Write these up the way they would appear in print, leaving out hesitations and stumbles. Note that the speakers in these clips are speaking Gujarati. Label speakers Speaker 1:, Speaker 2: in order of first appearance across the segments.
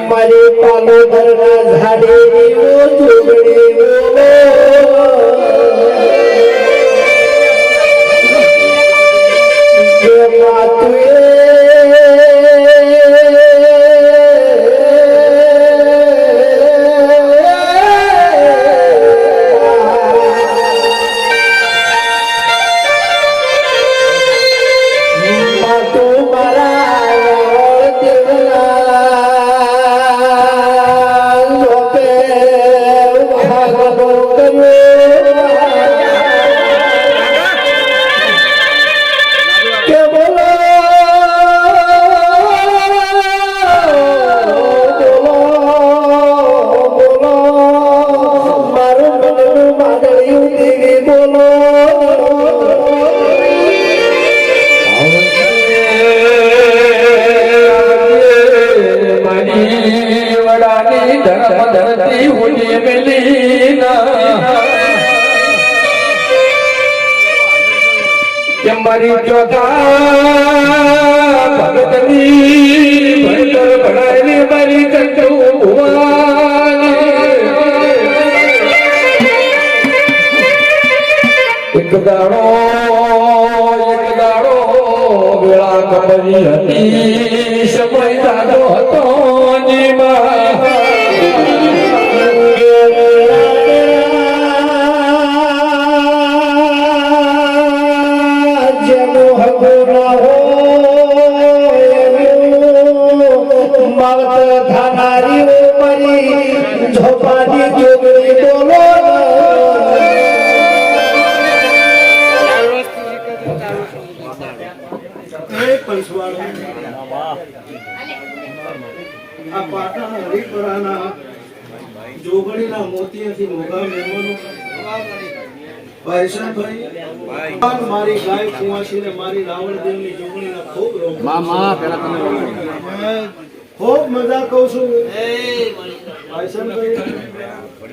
Speaker 1: મારી પાલોદરના ઝાડે મારી ચોથા ભગતની ભણતર ભણાવી મારી કંઠ એક દાડો વેળા કમરી હતી સમય દાદો હતો જોગણીના મોતીથી મોગા મહેમાનો મારી ગાય કુંવાસીને મારી રાવણદેવની જોગણીના ખૂબ ખૂબ મજા કહું છું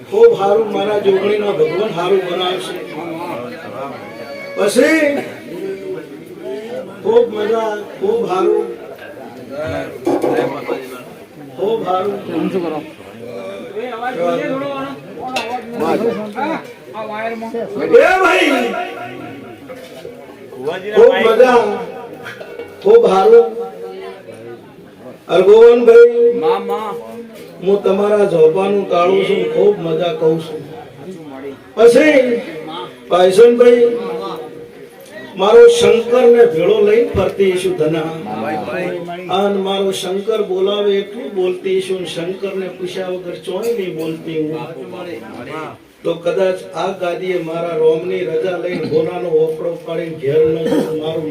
Speaker 1: ખૂબ સારું મારા જોગણીના ભગવાન સારું બનાવશે પછી ખૂબ મજા ખૂબ સારું ખૂબ સારું શું કરો ખૂબ મજા ખૂબ સારું અરગોવનભાઈ હું તમારા ઝોપાનું તાળું છું ખૂબ મજા કહું છું પછી પાયસનભાઈ મારો શંકર ને ભેળો લઈ ફરતી છું ધના અને મારો શંકર બોલાવે એટલું બોલતી છું શંકર ને પૂછ્યા વગર ચોય નહીં બોલતી હું તો કદાચ આ ગાદીએ મારા રોમની રજા લઈને ગોનાનો ઓફડો પાડીને ઘેર ન મારું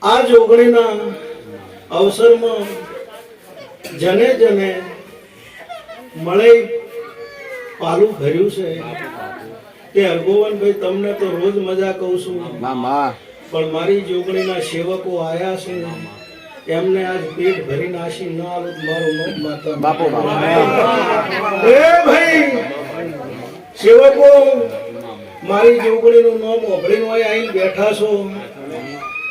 Speaker 1: આ જોગણીના અવસરમાં જને જને મળે પાલું ભર્યું છે તે હરગોવનભાઈ તમને તો રોજ મજા કહું છું પણ મારી જોગણીના સેવકો આયા છે એમને આજ પેટ ભરી નાસી ન આલો મારું નામ માતા બાપો એ ભાઈ સેવકો મારી જોગણીનું નામ ઓભળીને આવીને બેઠા છો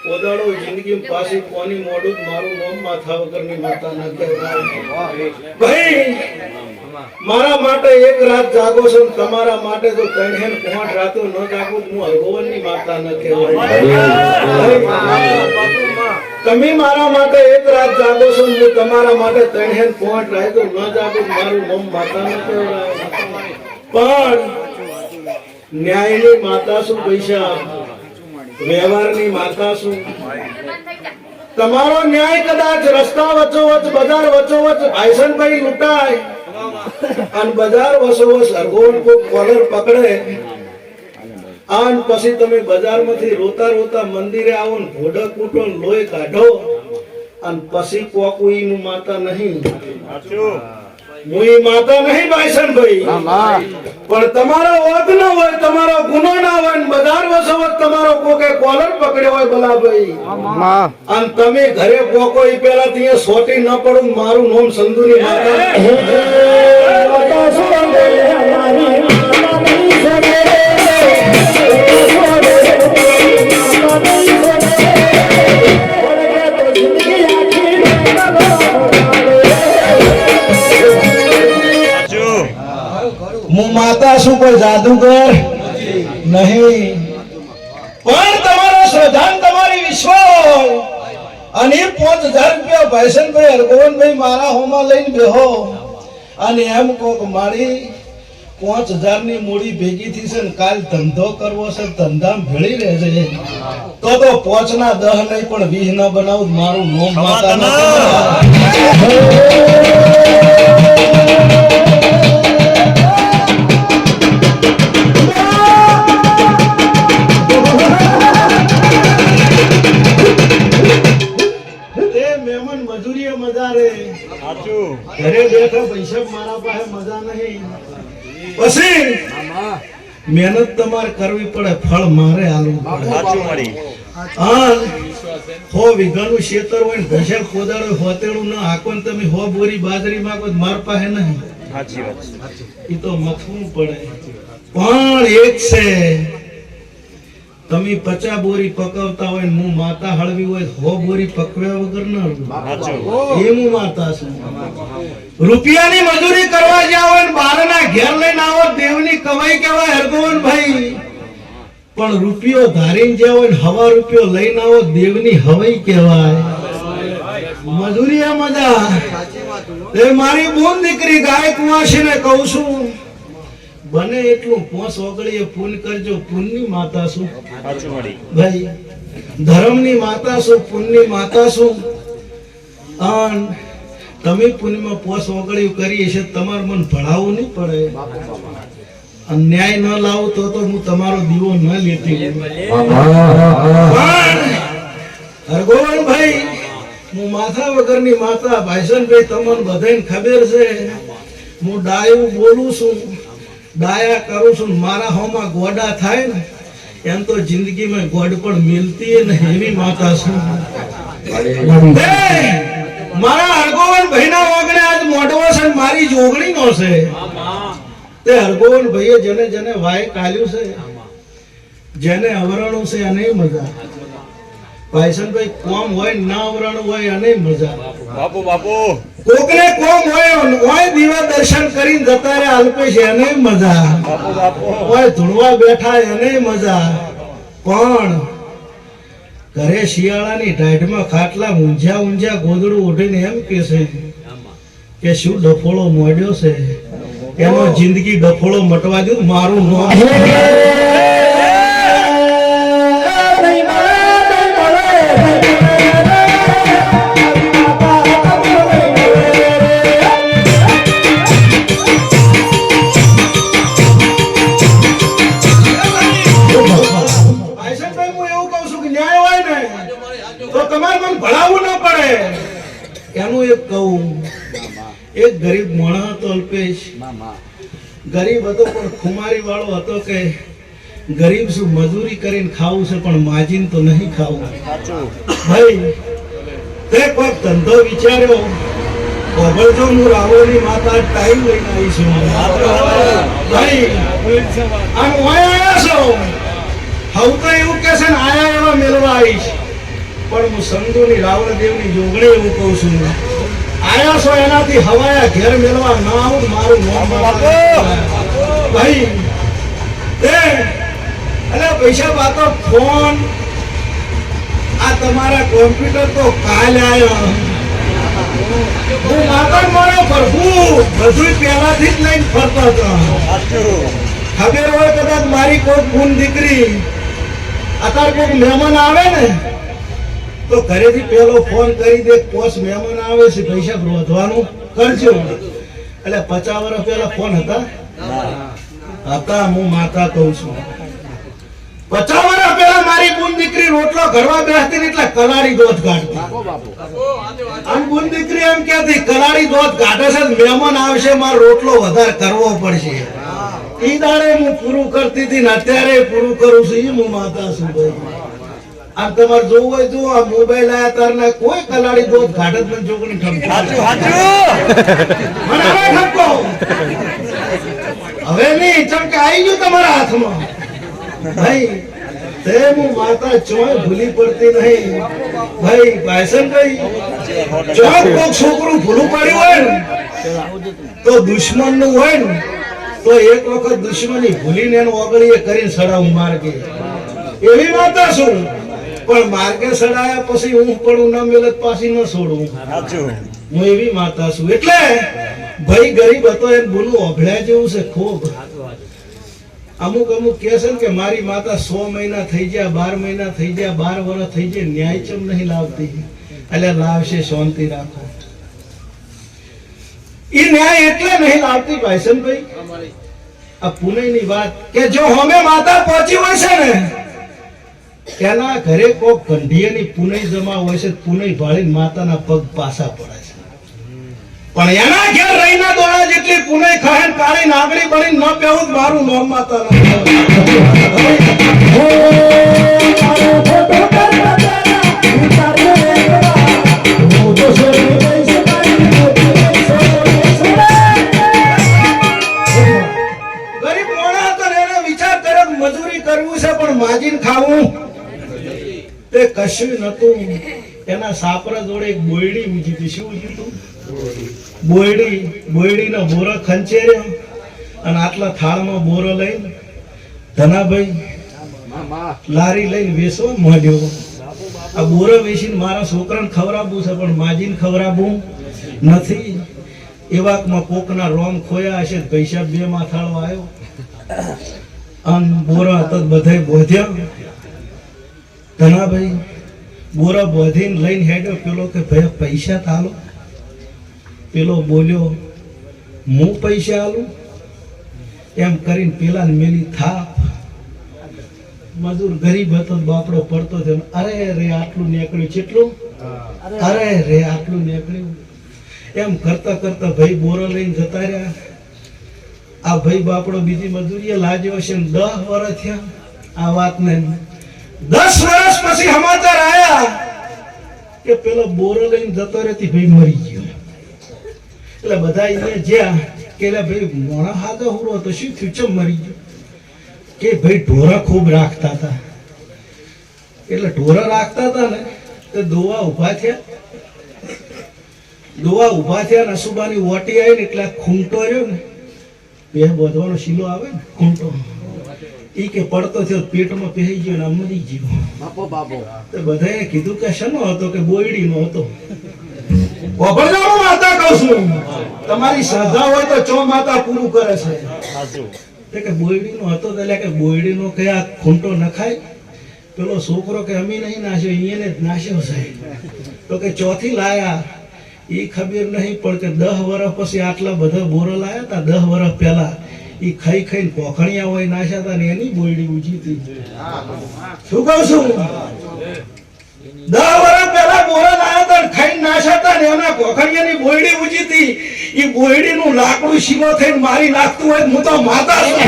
Speaker 1: ઓદાડો જિંદગી પાછી કોની મોડું મારું નામ માથા વગરની માતા ન કહેવાય ભાઈ મારા માટે એક રાત જાગો છો તમારા માટે તો ત્રણ પાંચ રાતો ન જાગો હું હરગોવનની માતા ન કહેવાય તમે મારા માટે એક રાત જાગો છો હું તમારા માટે ત્રણ પાંચ રાતો ન જાગો મારું નામ માતા ન કહેવાય પણ ન્યાયની માતા શું પૈસા વ્યવહારની માતા શું તમારો ન્યાય કદાચ રસ્તા વચ્ચોવચ બજાર વચ્ચોવચ આયસનભાઈ લૂંટાય અને બજાર વચ્ચોવચ હરગોવન કોઈ કોલર પકડે આન પછી તમે બજારમાંથી રોતા રોતા મંદિરે આવો ને ઘોડા કૂટો ને લોહી કાઢો અને પછી કોકુઈનું માતા નહીં મુઈ માતા નહીં ભાઈસનભાઈ પણ તમારો વાદ ના હોય તમારો ગુનો ના હોય ને બજાર વસવત તમારો કોકે કોલર પકડ્યો હોય ભલાભાઈ અને તમે ઘરે પોકો ઈ પેલા ત્યાં સોટી ન પડું મારું નામ સંધુની માતા હું માતા શું કોઈ જાદુગર નહીં પણ તમારો શ્રદ્ધા તમારી વિશ્વાસ અને 5000 રૂપિયા ભાઈસનભાઈ હરગોવનભાઈ મારા હોમાં લઈને બેહો અને એમ કોક મારી 5000 ની મૂડી ભેગી થઈ છે ને કાલ ધંધો કરવો છે ધંધામાં ભેળી રહેશે તો 5 ના 10 નહીં પણ 20 ના બનાવું મારું નામ માતા ઘરે બેઠા પૈસા મારા પાસે મજા નહીં પછી મહેનત તમારે કરવી પડે ફળ મારે આલવું પડે હા 100 વીઘાનું ખેતર હોય ને ઘસેડ કોદાળો હોતેડું ના હાકો ને તમે 100 બોરી બાજરી માંગો માર પાસે નહીં એ તો મથવું પડે પણ એક છે તમે 50 બોરી પકવતા હોય ને હું માતા હળવી હોય 100 બોરી પકવ્યા વગર ના એ હું માતા છું રૂપિયાની મજૂરી કરવા જાવ ને બારના ઘેર લઈને આવો દેવની કમાઈ કહેવાય હરગોવનભાઈ પણ રૂપિયો ધારીને જાવ ને હવા રૂપિયો લઈને આવો દેવની હવાઈ કહેવાય મજૂરી આ મજા એ મારી બોન દીકરી ગાય કુંવાસીને કહું છું બને એટલું 5 ઓગળીએ પૂન કરજો પૂનની માતા છું ભાઈ ધર્મની માતા છું પૂનની માતા છું અને તમે પૂનમાં 5 ઓગળીઓ કરી છે તમારે મન ભણાવવું નહીં પડે અન્યાય ન લાવો તો હું તમારો દીવો ન લેતી હરગોવનભાઈ હું માથા વગરની માતા ભાઈસનભાઈ તમને બધાને ખબર છે હું ડાયું બોલું છું ડાયા કરું છું મારા હોમાં ગોડા થાય ને એમ તો જિંદગીમાં ગોડ પણ મિલતી નહીં એવી માતા છું મારા હરગોવનભાઈ ના ઓગણે આજ મોઢવો છે મારી જોગણી નો છે તે હરગોવનભાઈએ જેને જેને વાય કાલ્યું છે જેને અવરણું છે એને મજા ભાઈસનભાઈ કોમ હોય ના અવરણ હોય એને મજા બાપુ કોકને કોમ હોય દીવા દર્શન કરીને જતા રે અલ્પેશ એને મજા હોય ધૂણવા બેઠા એને મજા પણ ઘરે શિયાળાની ટાઈટમાં ખાટલા ઊંઝા ગોદડું ઉઠીને એમ કે શું ડફોળો મોડ્યો છે એનો જિંદગી ડફોળો મટવા દઉં મારું નામ એક ગરીબ મોણા હતો અલ્પેશ ગરીબ હતો પણ ખુમારી વાળો હતો કે ગરીબ શું મજૂરી કરીને ખાવું છે પણ માજીન તો નહીં ખાવું ભાઈ તે કોઈક ધંધો વિચાર્યો ખબર હું રાવણની માતા ટાઈમ લઈને આવી છું ભાઈ આમ આવ્યા છો હવે તો એવું કે છે ને આયા એવા મેળવા આવીશ પણ હું સંધુની રાવણદેવની જોગણી એવું કહું છું આયા છો એનાથી હવાયા ઘેર મેળવા ના આવું મારું નામ ભાઈ એટલે પૈસા બાતો ફોન આ તમારા કોમ્પ્યુટર તો કાલે આવ્યો હું માતા મારો પ્રભુ બધું પહેલાથી જ લઈને ફરતો હતો ખબર હોય કદાચ મારી કોઈ ગુણ દીકરી અત્યારે કોઈ મહેમાન આવે ને તો ઘરેથી પેલો ફોન કરી દે પોસ મહેમાન આવે છે પૈસા વધવાનું કરજો એટલે 50 વર્ષ પહેલા ફોન હતા હું માતા કહું છું 50 વર્ષ પહેલા મારી બુન દીકરી રોટલો ઘરવા બેસતી ને એટલે કલાડી દોધ કાઢતી. આમ બુન દીકરી એમ કહેતી કલાડી દોધ કાઢે છે, મહેમાન આવશે, મારો રોટલો વધારે કરવો પડશે. ઈ દાડે હું પૂરું કરતી હતી ને અત્યારે પૂરું કરું છું. ઈ હું માતા છું ભાઈ. આમ તમારે જોવું હોય તો આ મોબાઈલ આયા તારના કોઈ કલાડી દોધ કાઢે જ મને છોકરી ઠપકો. મને હવે ઠપકો. હવે નહીં ચમકે આવી ગયું તમારા હાથમાં ભાઈ. તે હું માતા ચોય ભૂલી પડતી નહીં ભાઈ. ભાઈસન ભાઈ ચોક કોક છોકરું ભૂલું પડ્યું હોય ને તો દુશ્મન નું હોય ને તો એક વખત દુશ્મની ભૂલીને એનું ઓગળીએ કરીને સડાવું માર્ગે. એવી માતા છું. પણ માર્ગે સડાયા પછી હું પડું ન મેલત પાછી ન છોડું. હું એવી માતા છું. એટલે ભાઈ ગરીબ હતો એમ બોલું ઓભળ્યા જેવું છે ખૂબ. અમુક કે છે ને કે મારી માતા 100 મહિના થઈ ગયા, 12 મહિના થઈ ગયા, 12 વર્ષ થઈ ગયા, ન્યાય ચમ નહીં લાવતી. એટલે લાવશે, શાંતિ રાખો. ઈ ન્યાય એટલે નહીં લાવતી ભાઈસનભાઈ. આ પુણ્યની વાત કે જો હમે માતા પહોંચી હોય છે ને એના ઘરે કોક ગંઢિયાની પુનઈ જમા હોય છે, પુનઈ ભાળીને માતાના પગ પાછા પડે છે. પણ એના ઘેર રહીના દોડા જેટલી પુનઈ ખાય કાળી નાગડી બની ન પેવું મારું નામ માતાના. ગરીબ મોણા તો એને વિચાર કરે મજૂરી કરવું છે પણ માજીને ખાવું તે કશું નતું. એના સાપરા જોડે એક બોયડી ઊંચી હતી. શું ઊંચી હતું? બોયડીનો બોરો ખંચેર્યો અને આટલા થાળમાં બોરો લઈને ધનાભાઈ લારી લઈને વેચવા માંડ્યો. આ બોરો વેચીને મારા છોકરાને ખવડાવવું છે પણ માજીને ખવડાવવું નથી. એવામાં કોકના રોમ ખોયા હશે, પૈસા 2 માથાળો આવ્યો અને બોરા હતા બધાય બોધ્યા. ધનાભાઈ બોરા બોધીને લઈને હેડ્યો. પેલો કે ભાઈ પૈસા તાલો. પેલો બોલ્યો હું પૈસા આલું એમ કરીને પેલા મેલી થાપ. મજૂર ગરીબ હતો, બાપડો પડતો થયો. અરે રે આટલું નીકળ્યું, કેટલું? અરે રે આટલું નીકળ્યું. એમ કરતા કરતા ભાઈ બોરો લઈને જતા રહ્યા. આ ભાઈ બાપડો બીજી મજૂરીએ લાગ્યો છે. 10 વર્ષ થયા આ વાતને. 10 વર્ષ પછી સમાચાર આયા કે પેલો બોરો લઈને જતો રહેતી ભાઈ મરી ગયો. એટલે બધા અહીંયા જ્યાં કે ભાઈ મોણા હાથે હુરો તો શું થયું, ચમ મરી ગયો? કે ભાઈ ઢોરા ખૂબ રાખતા હતા. એટલે ઢોરા રાખતા હતા ને તો દોવા ઉભા થયા. નસુબાની ઓટી આવી ને એટલે ખૂંટો રહ્યો ને બે બોધવાનો શીલો આવે ને ખૂંટો, ઈ કે પડતો થયો પેટમાં પહેરી ગયો ને મરી ગયો. તો બધાએ કીધું કે શેનો હતો? કે બોયડીનો હતો. માતા કહું છું, તમારી શ્રદ્ધા હોય તો ચો માતા પૂરું કરે છે. કે બોયડીનો હતો એટલે કે બોયડીનો કયા ખૂંટો નખાય? પેલો છોકરો કે અમે નહીં નાશ્યો, એને જ નાશ્યો છે. તો કે ચોથી લાયા એ ખબર નહીં પણ કે 10 વર્ષ પછી આટલા બધા બોરો લાયા હતા. 10 વર્ષ પહેલા એ ખાઈ ખાઈને કોખણિયા હોય નાશ્યા હતા ને એની બોયડી ઊંચી હતી. શું કહું છું? 10 વર્ષ પહેલા બોરા લાયા હતા ને ખાઈને નાશ્યા હતા ને એના કોખણિયાની બોયડી ઊંચી હતી. એ બોયડીનું લાકડું શીલો થઈને મારી નાખતું હોય. હું તો માતા છું.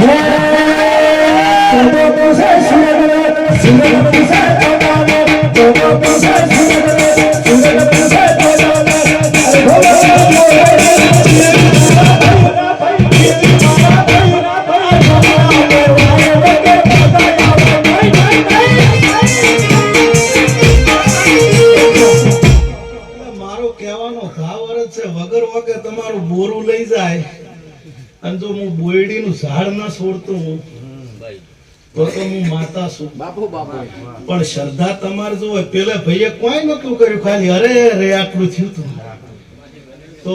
Speaker 1: વગર વાકે તમારું બોરું લઈ જાય અને જો હું બોયડીનું ઝાડ ના છોડતું તો હું માતા છું. પણ શ્રદ્ધા તમારે જો હોય, પેલા ભાઈએ કોઈ નતું કર્યું, ખાલી અરે રે આટલું થયું હતું. તો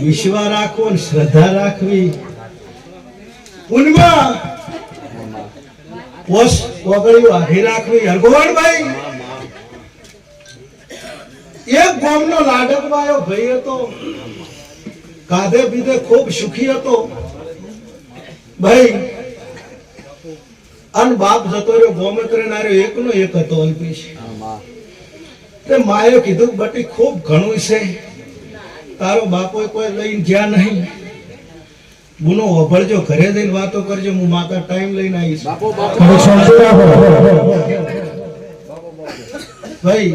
Speaker 1: વિશ્વાસ રાખવો ને શ્રદ્ધા રાખવી. પુનમાં પોસ ઓગળ્યું આઘી રાખવી. હરગોવણભાઈ એક ગામનો લાડકવાયો ભાઈ હતો. કાધે પીધે ખૂબ સુખી હતો. ભાઈ અન બાપ જતો રહ્યો ગોમે કરીને આવ્યો એકનો એક હતો અલ્પેશ તે માએ કીધું બટી ખૂબ ઘણું છે તારો બાપો કોઈ લઈને જ્યાં નહીં ગુનો વભળજો ઘરે જઈને વાતો કરજો હું માતા ટાઈમ લઈને આવીશ ભાઈ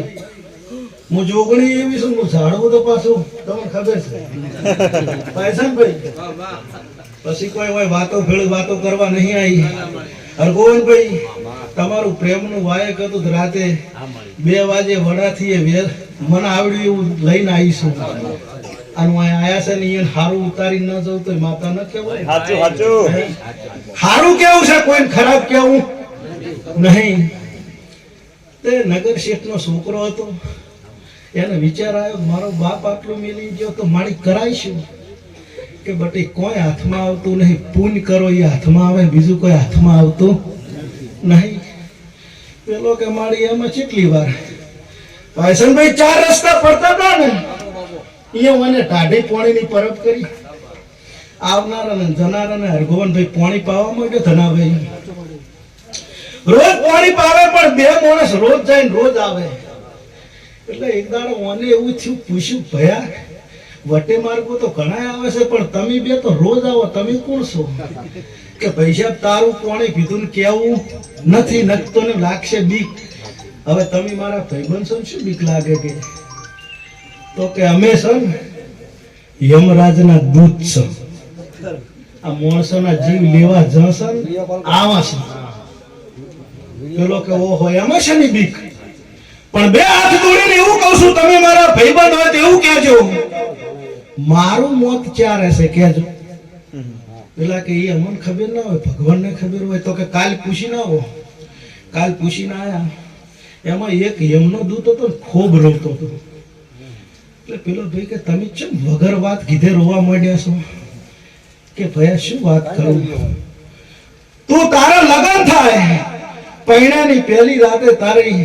Speaker 1: હું જોગણી એવી છું હું ઝાડવું તો પાછું તમને ખબર છે પૈસા ને ભાઈ પછી કોઈ હોય વાતો ભેળ વાતો કરવા નહીં આવી હરગોવનભાઈ તમારું પ્રેમનું વાયક હતું રાતે 2 વાગે વડાથી મને આવડ્યું એવું લઈને આવીશું અને આયા છે ને એને હારું ઉતારી ન જવું તો માતા ન કહેવાય હારું કેવું છે કોઈ ખરાબ કેવું નહીં તે નગર શેઠનો છોકરો હતો એને વિચાર આવ્યો મારો બાપ આટલું મેલી ગયો તો મારી કરાઈશું કે બટી કોઈ હાથમાં આવતું નહીં પુણ્ય કરો એ હાથમાં આવે બીજું કોઈ હાથમાં આવતું નહીં પેલો કે મારી એમાં કેટલી વાર ભાઈસનભાઈ 4 રસ્તા પડતા હતા ને અહીંયા મને ટાઢી પોણીની પરબ કરી આવનારા ને જનારા ને હરગોવનભાઈ પોણી પાવા માંડ્યો ધનાભાઈ રોજ પાણી પાવે પણ 2 માણસ રોજ જાય રોજ આવે એટલે એક દાડો મને એવું થયું પૂછ્યું ભયા વટે માર્ગો તો ઘણા આવે છે પણ તમે બે તો રોજ આવો તમે કોણ છો કે પૈસા તારું પાણી પીધું ને કેવું નથી નકતો ને લાગશે બીક હવે તમે મારા ભાઈબંધ છો શું બીક લાગે કે તો કે અમે છો ને યમરાજના દૂત છો આ માણસોના જીવ લેવા જશે આવા છે પેલો કે ઓહો એમાં છે ની બીક પણ 2 હાથ જોડીને એવું કહું છું તમે મારા ભાઈબંધ હોય તો એવું કહેજો મારું મોત ક્યાં રહેશે કહેજો પેલા કે એ અમને ખબર ના હોય ભગવાનને ખબર હોય તો કે કાલ પૂછીને આવો કાલ પૂછીને આયા એમાં એક યમનો દૂત હતો ખૂબ રોતો હતો એટલે પેલો ભાઈ કે તમે ચમ વગર વાત કીધે રોવા માંડ્યા છો કે ભયા શું વાત કરું તું તારા લગન થાય પૈણાની પહેલી રાતે તારી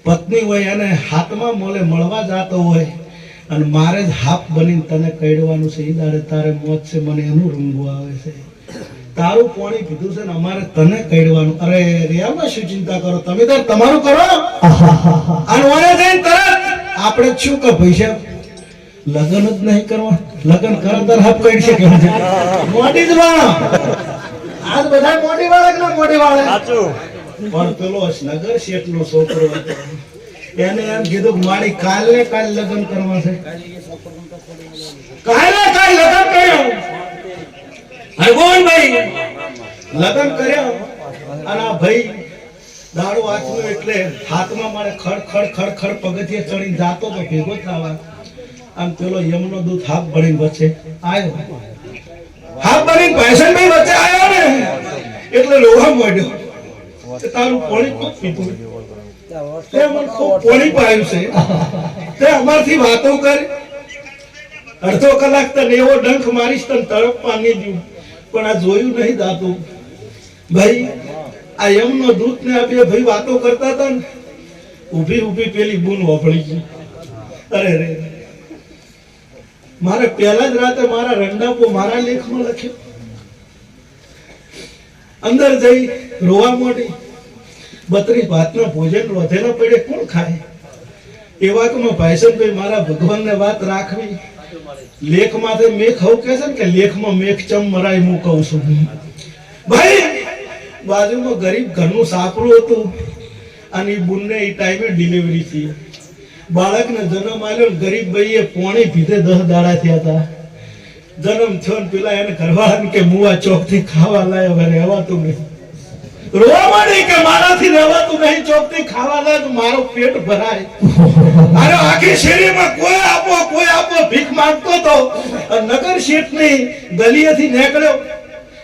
Speaker 1: પત્ની હોય અને હાથમાં મોલે મળવા જાતો હોય અને મારે જ હાફ બનીને તને કઈડવાનું છે એ દાડે તારે મોત છે મને એનું રૂંગું આવે છે તારું પાણી પીધું છે ને અમારે તને કઈડવાનું અરે રેમાં શું ચિંતા કરો તમે તો તમારું કરો અને ઓને જઈને તરત આપણે શું કે પૈસા લગન જ નહીં કરવા લગન કરો તાર હાફ કઈડ છે કે મોટી જ વાળા આજ બધા મોટી વાળા કે ના મોટી વાળા સાચું પણ પેલો નગર શેઠનો છોકરો હતો એને એમ કીધું મારી કાલે કાલ લગ્ન કરવા છે કાલે કાલ લગ્ન કર્યો હરગોવનભાઈ લગ્ન કર્યો અને આ ભાઈ દાડો હાથમાં એટલે હાથમાં મારે ખડ ખડ ખડ ખડ પગથિયે ચડીને જાતો તો ભેગો થવા આમ પેલો યમનો દૂત હાફ બળીને વચ્ચે આવ્યો હાફ બળીને ભાઈસનભાઈ વચ્ચે આવ્યો ને એટલે રોવા માંડ્યો તારું પાણી ખૂબ પીધું તે મને ખૂબ પાણી પાયું છે તે અમારથી વાતો કરી અડધો કલાક તને એવો ડંખ મારીશ તને તરફ પાણી દઉં પણ આ જોયું નહીં દાતું ભાઈ આ યમનો દૂત ને આ બે ભાઈ વાતો કરતા હતા ને ઊભી ઊભી પેલી બૂન વફળી ગઈ અરે રે મારે પહેલા જ રાતે મારા રંડાપો મારા લેખમાં લખ્યો અંદર જઈ રોવા મોટી 32 ભાતના ભોજન વધેલા પડે કોણ ખાય એવા તો ભાઈસનભાઈ મારા ભગવાનને વાત રાખવી લેખમાંથી મેઘ હવ કહે છે ને કે લેખમાં મેઘ ચમ મરાય હું કહું છું ભાઈ બાજુમાં ગરીબ ઘરનું સાપરું હતું અને એ બુનને એ ટાઈમે ડિલિવરી થઈ બાળકને જન્મ આવ્યો ગરીબ ભાઈએ પોણી પીધે 10 દાડા થયા હતા જન્મ થયો ને પેલા એને ઘરવાળાને કે મુવા ચોકથી ખાવા લાયો હવે રહેવાતું નહીં રોવા માંડી કે મારાથી રહેવાતું નહીં ચોકથી ખાવા લાય તો મારું પેટ ભરાય અરે આખી શેરીમાં કોઈ આપો ભીખ માંગતો તો નગર શેઠની ગલીએથી નીકળ્યો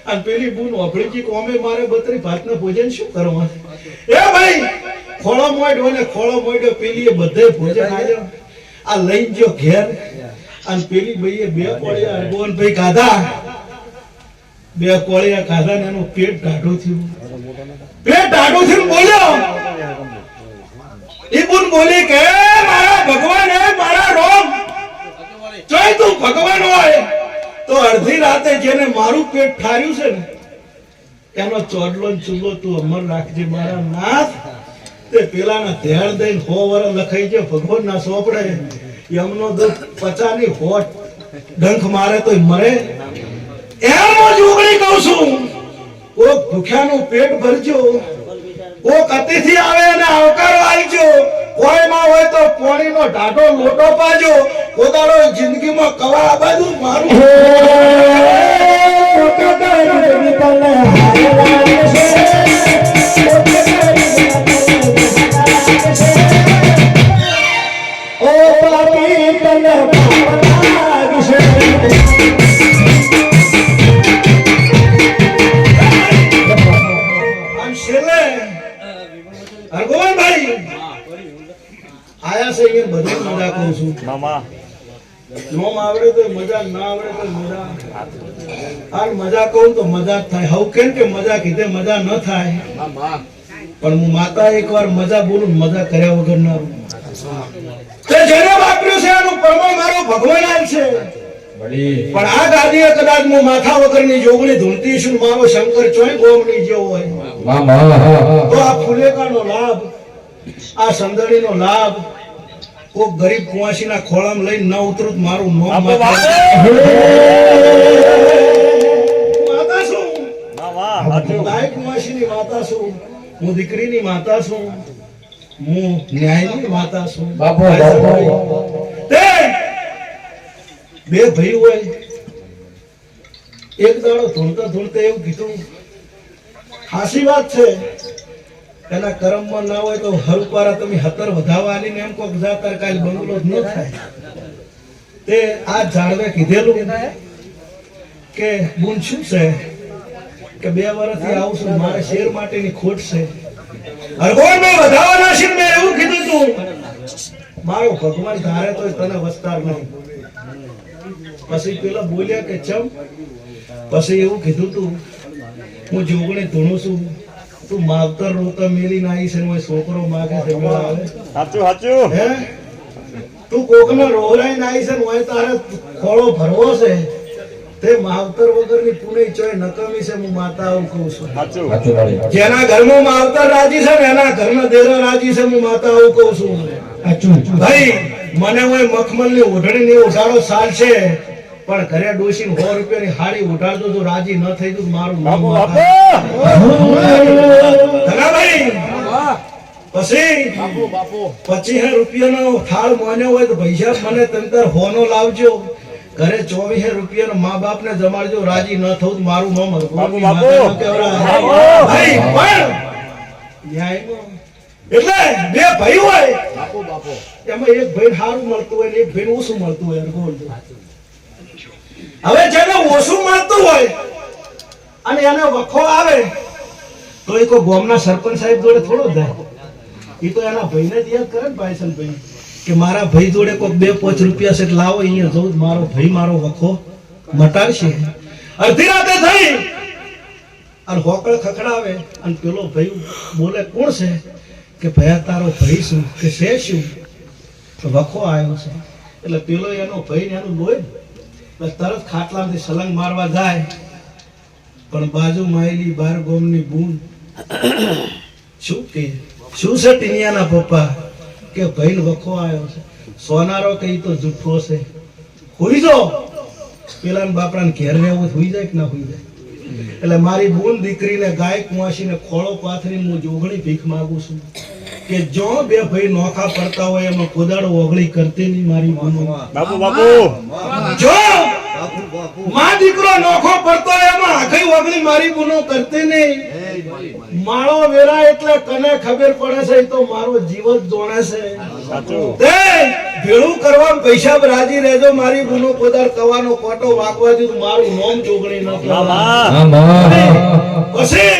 Speaker 1: અને પેલી બૂન ઓભળીજી કોમે મારે 32 ભાતના ભોજન શું કરવા એ ભાઈ ખોળો મોડ્યો પેલીએ બધે ભોજન આવ્યો આ લઈ ગયો ઘેર અને પેલી ભાઈએ 2 કોળિયા હરગોવનભાઈ ખાધા 2 કોળિયા ખાધા ને એનું પેટ ઢાઢું થયું બોલ્યો એ બુન બોલી કે મારા ભગવાન હે મારા રોમ જોઈ તું ભગવાન હોય તો અડધી રાતે જેને મારું પેટ ઠાર્યું છે ને એનો ચોડલો ને ચૂલો તું અમર રાખજે મારા નાથ. તે પેલાના ધ્યાન દઈને 100 વર્ષ લખાઈ છે ભગવાન ના સોપડે એમનો દુઃખ 50 ની હોટ ડંખ મારે તો મરે. એમ જોગણી કહું છું, કોક ભૂખ્યાનું પેટ ભરજો, કોક અતિથિ આવે અને આવકારો આલજો, કોઈમાં હોય તો પાણીનો ઢાઢો લોટો પાજો. પોતાનો જિંદગીમાં કવા આ બાજુ મારું આયા છે એ બધે મજા કહું છું. નોમ આવડે તો મજા, ના આવડે તો મજા. આ મજા કહું તો મજા જ થાય. હવ કેમ કે મજા કીધે મજા ન થાય, પણ હું માતા એકવાર મજા બોલું, મજા કર્યા વગર ના રહું. તે જેને વાપર્યું છે એનું પરમાણ મારો ભગવાન આલ છે. પણ આ ગાદીએ કદાચ હું માથા વગરની જોગણી ધૂણતી છું, મારો શંકર ચોય ગોમની જેવો હોય તો આ ફુલેકાનો લાભ, આ સંદડીનો લાભ કોક ગરીબ કુવાસીના ખોળામાં લઈને ન ઉતરું મારું નોમ માતા છું. ગાય કુવાસીની માતા છું, હું દીકરીની માતા છું, હું ન્યાયની માતા છું. બે ભાઈ હોય, એક દાડો ધૂણતા ધૂણતા એવું કીધું, હાસી વાત છે, એના કર્મમાં ના હોય તો હરપારા તમે હતર વધાવવાની ને એમ કોક જાતર કાલ બંગલો જ ન થાય. તે આ જાણવે કીધેલું કે બુન શું છે કે 2 વર્ષથી આવું છું, મારે શેર માટેની ખોટ છે. હરગોળ મેં વધાવવાના છે. મેં એવું કીધું તું મારો ભગવાન ધારે તો તને વસ્તાર નહીં. પછી પેલા બોલ્યા કે ચમ. પછી એવું કીધું તું હું જોગણે ધૂણું છું, તું માવતર રોતા મેલી નાઈ છે, છોકરો માગે છે મેળાવે. સાચું સાચું. હે તું કોકને રોહરાઈ નાઈ છે, હોય તારે ખોળો ભરવો છે. તે માવતર વગરની પુણે ચોય નકમી છે. હું માતા આવું કહું છું. જેના ઘરમાં માવતર રાજી છે ને એના ઘરના દેરા રાજી છે. હું માતા આવું કહું છું. ભાઈ મને હોય મખમલની ઓઢણી ની ઉઠાડો સાલ છે, પણ ઘરે ડોશીને 100 રૂપિયાની હાડી ઉઠાડતો તો રાજી ન થઈ તો મારું નામ પછી 25 રૂપિયાનો થાળ માન્યો હોય તો પૈસા મને તંતર હોનો લાવજો. ઘરે 24 રૂપિયાનો મા બાપ ને જમાડજો. રાજી ન થવું મારું નામ એટલે બે ભાઈ હોય એમાં એક ભાઈ સારું મળતું હોય ને એક ભાઈ ઓછું મળતું હોય. હવે જેને ઓછું મળતું હોય અને એને વખો આવે તો એ કોઈ ગામના સરપંચ સાહેબ જોડે થોડો જાય. એ તો એના ભાઈને જ યાદ કરે ને ભાઈસનભાઈ કે મારા ભાઈ જોડે કોઈ 2-5 રૂપિયા છે લાવો, અહીંયા જવું મારો ભાઈ મારો વખો મટાડશે. અડધી રાતે થઈ અને હોકળ ખખડાવે અને પેલો ભાઈ બોલે કોણ છે કે ભયા તારો ભાઈ શું કે છે શું તો વખો આવ્યો છે. એટલે પેલો એનો ભાઈ ને એનું લોહી તરત ખાટલામાંથી સલંગ મારવા જાય, પણ બાજુ માયલી 12 ગોમની બૂન શું કે શું છે ટીનિયાના પપ્પા કે ભાઈ વખો આવ્યો છે. સોનારો કે તો જુઠ્ઠો છે. હોઈ જો પેલા બાપરાને ઘેર રહેવું હોઈ જાય કે ના હોઈ જાય. એટલે મારી બૂન દીકરીને ગાય કુવાસીને ખોળો પાથરીને હું જોગણી ભીખ માંગુ છું કે જો બે ભાઈ નોખા પડતા હોય એમાં કોદાળો ઓગળી કરતી નહીં મારી માનો. બાપુ બાપુ જો માં દીકરો નોખો પડતો હોય એમાં આખી ઓગળી મારી બૂનો કરતી નહીં. માળો વેરા એટલે કને ખબર પડે છે તો મારો જીવ જ જોણે છે. તે ભેળું કરવા પૈસા રાજી રહેજો. મારી બૂનો કોદાળ કવાનો કોટો વાગવા દીધું મારું નોમ જોગણી ન પછી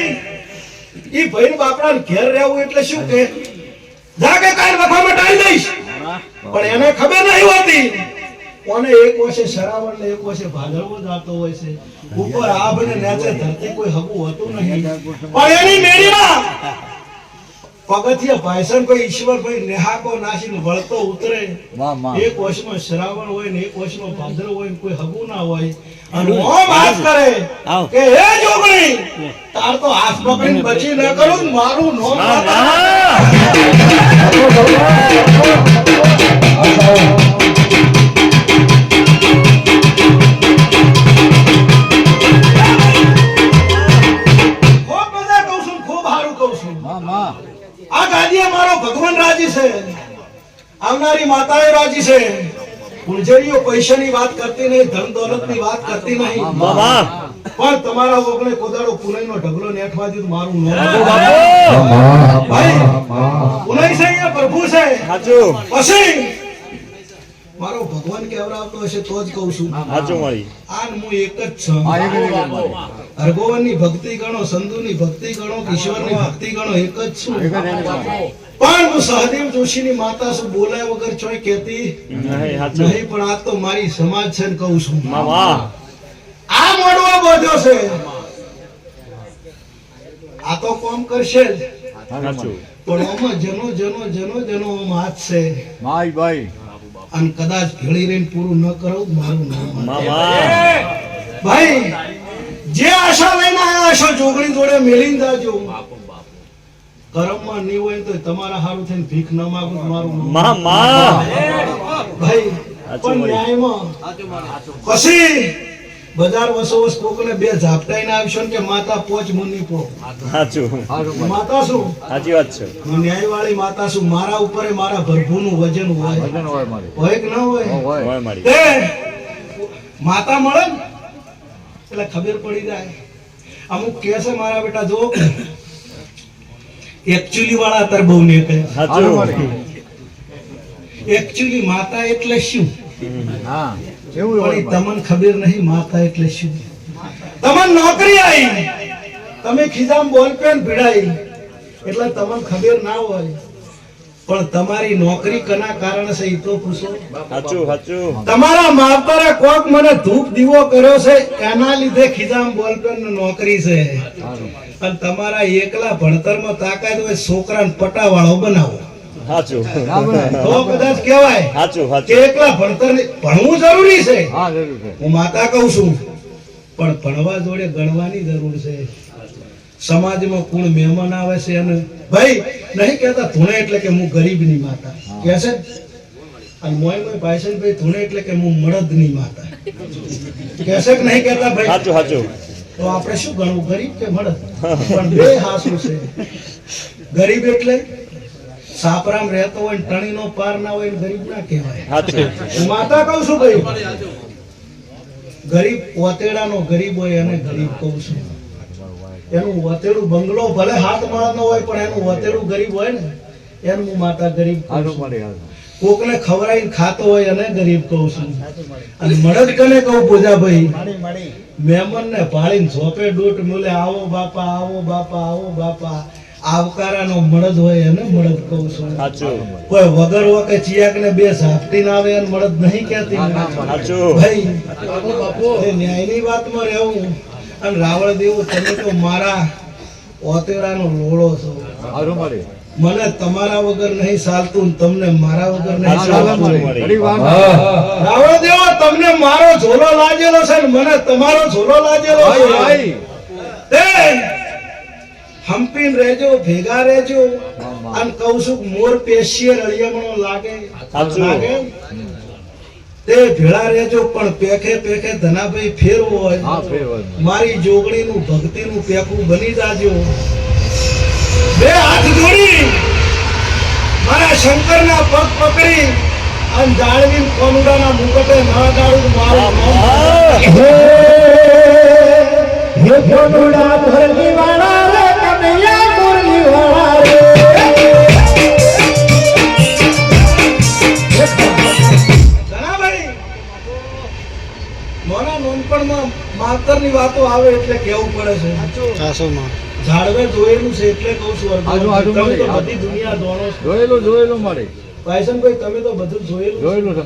Speaker 1: ઈ ભાઈ બાપડા ઘેર રહેવું એટલે શું કે જાગે કાલ વખા મટાઈ દઈશ. પણ એને ખબર નહીં હોતી કોને એક વર્ષે શરાવર ને એક વર્ષે ભાગરવો જાતો હોય છે. ઉપર આભ ને નીચે ધરતી કોઈ હગું હોતું નહીં. પણ એની મેળીમાં પગથિયા ભાઈસન કોઈ ઈશ્વરભાઈ નેહાકો નાસીને વળતો ઉતરે. એક વર્ષમાં શ્રાવણ હોય ને એક વર્ષમાં ભાદર હોય ને કોઈ હગું ના હોય અને ઓમ હાથ કરે કે હે જોગણી તાર તો હાથ પકડીને બચી ન કરું ને મારું નોમ આ ગાદીએ મારો ભગવાન રાજી છે, આવનારી માતાએ રાજી છે. પૂંજરીઓ પૈસાની વાત કરતી નહીં, ધન દોલતની વાત કરતી નહીં, પણ તમારા ઓગણે કોદાળો પુનઈનો ઢગલો નેઠવા દીધું મારું નામ ભાઈ પુનઈ છે, અહીંયા પ્રભુ છે. પછી મારો ભગવાન કેવરાવતો હશે તો જ કહું છું. આન હું એક જ છું. અર્ગોવનની ભક્તિ ગણો, સંધુની ભક્તિ ગણો, ઈશ્વરની ભક્તિ ગણો, એક જ છું. પણ હું સહદેવ જોશીની માતા છું, બોલાય વગર ચોય કહેતી નહીં. પણ આ તો મારી સમાજ છે ને કહું છું. આ મોડવો બોધ્યો છે, આ તો કોમ કરશે જ. પણ આમાં જનો જનો જનો જનો હાથ છે અને કદાચ ભેળી રહીને પૂરું ન કરો મારું નામ ભાઈ. જે આશા લઈને આવ્યા છો જોગણી જોડે મેલીને જાજો. કરમમાં નહીં હોય તો તમારા હારું થઈને ભીખ ન માંગો મારું નામ ભાઈ. પણ ન્યાયમાં પછી બજાર વસોવસ કોકને બે ઝાપટાઈને આવશો કે માતા પોચ મુની પો. માતા શું સાચી વાત છે, ન્યાયવાળી માતા શું. મારા ઉપર મારા ભરભૂનું વજન હોય કે ન હોય. માતા મળે ને એટલે ખબર પડી જાય. અમુક કે છે મારા બેટા જો એકચ્યુઅલી વાળા તાર બહુ ને કહે એકચ્યુઅલી માતા એટલે શું તમને ખબર નહીં. માતા એટલે શું? તમને નોકરી આવી, તમે ખિજામ બોલ પેન ભીડાઈ એટલે તમને ખબર ના હોય. પણ તમારી નોકરી કના કારણે છે એ તો પૂછો. તમારા માવતરે કોક મને ધૂપ દીવો કર્યો છે એના લીધે ખિજામ બોલ પેન નોકરી છે. અને તમારા એકલા ભણતરમાં તાકાત હોય છોકરાને પટાવાળો બનાવો તો કદાચ કહેવાય કે એકલા ભણતર ભણવું જરૂરી છે. હું માતા કહું છું, પણ ભણવા જોડે ગણવાની જરૂર છે. સમાજમાં કોણ મહેમાન આવે છે અને ભાઈ નહીં કહેતા ધૂણે એટલે કે હું ગરીબની માતા કહે છે. અને મોય મોય ભાઈ ભાઈ ધૂણે એટલે કે હું મળદની માતા કહે છે કે નહીં કહેતા ભાઈ. તો આપણે શું ગણવું, ગરીબ કે મળદ? પણ બે હાસું છે. ગરીબ એટલે સાપરામ રહેતો હોય ટણી નો પાર ના હોય ગરીબ ના કહેવાય. માતા કહું છું ભાઈ, ગરીબ ઓતેડા નો ગરીબ હોય એને ગરીબ કહું છું. એનું વતેડું બંગલો ભલે હાથ માળ નો હોય પણ એનું વતેડું ગરીબ હોય ને એનું હું માતા ગરીબ કહું છું. કોકને ખવડાવીને ખાતો હોય એને ગરીબ કહું છું. અને મળદ કને કહું પૂજાભાઈ, મહેમાન ને ભાળીને ઝોપે ડોટ મૂલે આવો બાપા આવો બાપા આવો બાપા આવકારાનો મળદ હોય એને મળદ કહું છું. કોઈ વગર વકે ચિયાક ને બે ઝાપટી ના આવે એને મળદ નહીં કહેતી ભાઈ. ન્યાયની વાતમાં રહેવું. અને રાવળ દેવું તમે તો મારા ઓતેડાનો લોળો છો. મને તમારા વગર નહીં ચાલતું, તમને મારા વગર નહીં ચાલતું. રાવળ દેવો તમને મારો ઝોલો લાગેલો છે ને મને તમારો ઝોલો લાગેલો છે. હંપીને રહેજો, ભેગા રહેજો. અને કહું છું મોર પેશીએ રળિયામણો લાગે તે ભેળા રહેજો. પણ પેખે પેખે ધનાભાઈ ફેરવો હોય મારી જોગણીનું ભક્તિનું પેખું બની જાજો. બે હાથ જોડી મારા શંકરના પગ પકડી અને જાળવી કોનુડાના મુકટે ના ગાળું મારું કોનુડા ભરલી વાળા રે કનૈયા મુરલી વાળા રે. મોના નોનપણમાં માતરની વાતો આવે એટલે કેવું પડે છે. ઝાડવે જોયેલું છે એટલે કહું છું. બધી દુનિયા જોયેલું મારે ભાઈસનભાઈ તમે તો બધું જોયેલું છે.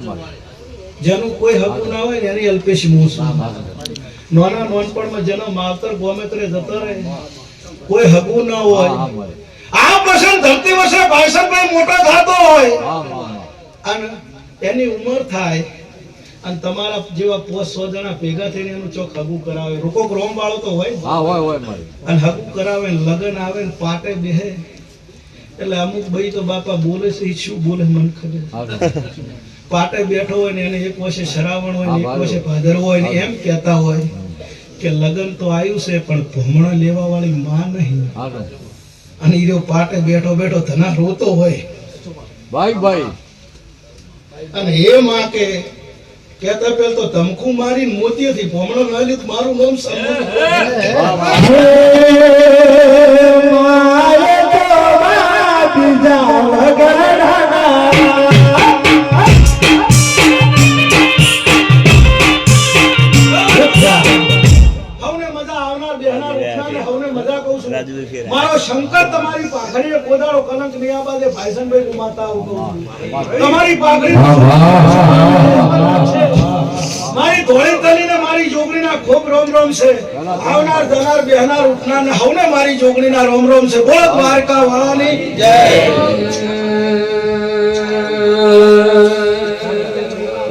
Speaker 1: જેનું કોઈ હકું ના હોય ને એની અલ્પેશી હું છું. નાના નોનપણમાં જેનો માવતર ગોમેત્રે જતો રહે કોઈ હકું ના હોય આ પ્રસંગ ધરતી વર્ષે ભાઈસનભાઈ મોટા થતો હોય અને એની ઉંમર થાય અને તમારા જેવા 500 જણા ભેગા થઈને એનું ચોક હગું કરાવે રોકો રોમ વાળો તો હોય અને હગું કરાવે લગન આવે ને પાટે બેહે એટલે અમુક ભાઈ તો બાપા બોલે છે શું બોલે મને ખબર પાટે બેઠો હોય ને એને એક વર્ષે શ્રાવણ હોય ને એક વર્ષે ભાદરવો હોય ને એમ કહેતા હોય કે લગન તો આવ્યું છે પણ ભમણા લેવા વાળી માં નહીં અને ઈ પાટે બેઠો બેઠો ધના રોતો હોય
Speaker 2: ભાઈ
Speaker 1: અને એ માં કે કેતા પેલ તો ધમકુ મારી મોતીથી ભમણો ન લીધું મારું નામ મારો શંકર તમારી પાખડીએ કોદાળો કલંક નહીં આબાદે ભાઈસનભાઈ ગુમાતા તમારી પાખડી મારી ધોળી તલીને મારી જોગણીના ખૂબ રોમ રોમ છે આવનાર જનાર બેહનાર ઉઠનાર ને હવને મારી જોગણીના રોમ રોમ છે બોલ દ્વારકા વાળાની જય